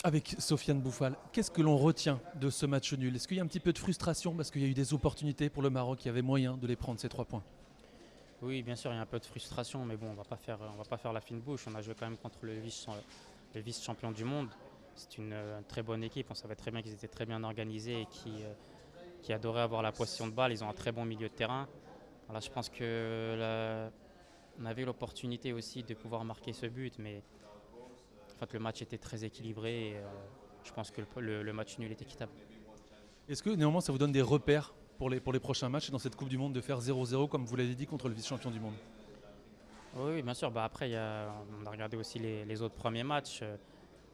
Avec Sofiane Bouffal, qu'est-ce que l'on retient de ce match nul? Est-ce qu'il y a un petit peu de frustration parce qu'il y a eu des opportunités pour le Maroc, il y avait moyen de les prendre ces 3 points? Oui, bien sûr, il y a un peu de frustration, mais bon, on va pas faire la fine bouche. On a joué quand même contre le vice-champion du monde. C'est une très bonne équipe. On savait très bien qu'ils étaient très bien organisés et qui adoraient avoir la possession de balle. Ils ont un très bon milieu de terrain. Voilà, je pense on avait l'opportunité aussi de pouvoir marquer ce but, mais en fait, le match était très équilibré et je pense que le match nul est équitable. Est-ce que néanmoins ça vous donne des repères pour les prochains matchs dans cette Coupe du Monde de faire 0-0 comme vous l'avez dit contre le vice-champion du monde? Oui, oui, bien sûr. Bah, après, on a regardé aussi les autres premiers matchs.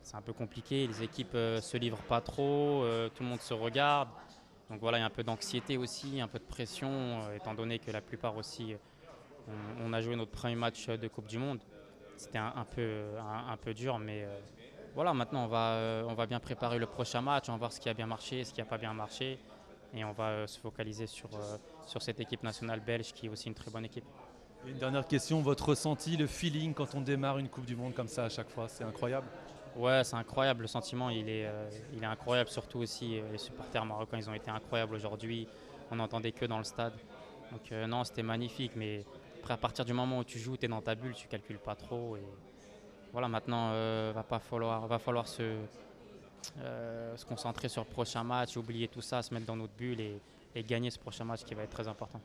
C'est un peu compliqué. Les équipes se livrent pas trop. Tout le monde se regarde. Donc voilà, il y a un peu d'anxiété aussi, un peu de pression, étant donné que la plupart aussi, on a joué notre premier match de Coupe du Monde. C'était un peu dur, mais voilà, maintenant on va bien préparer le prochain match, on va voir ce qui a bien marché, ce qui n'a pas bien marché, et on va se focaliser sur cette équipe nationale belge qui est aussi une très bonne équipe. Et une dernière question, votre ressenti, le feeling quand on démarre une Coupe du Monde comme ça à chaque fois, c'est incroyable. Ouais, c'est incroyable, le sentiment il est incroyable, surtout aussi les supporters marocains, ils ont été incroyables aujourd'hui, on n'entendait que dans le stade. Donc non, c'était magnifique, mais après à partir du moment où tu joues, tu es dans ta bulle, tu calcules pas trop, et voilà, maintenant va falloir se concentrer sur le prochain match, oublier tout ça, se mettre dans notre bulle et gagner ce prochain match qui va être très important.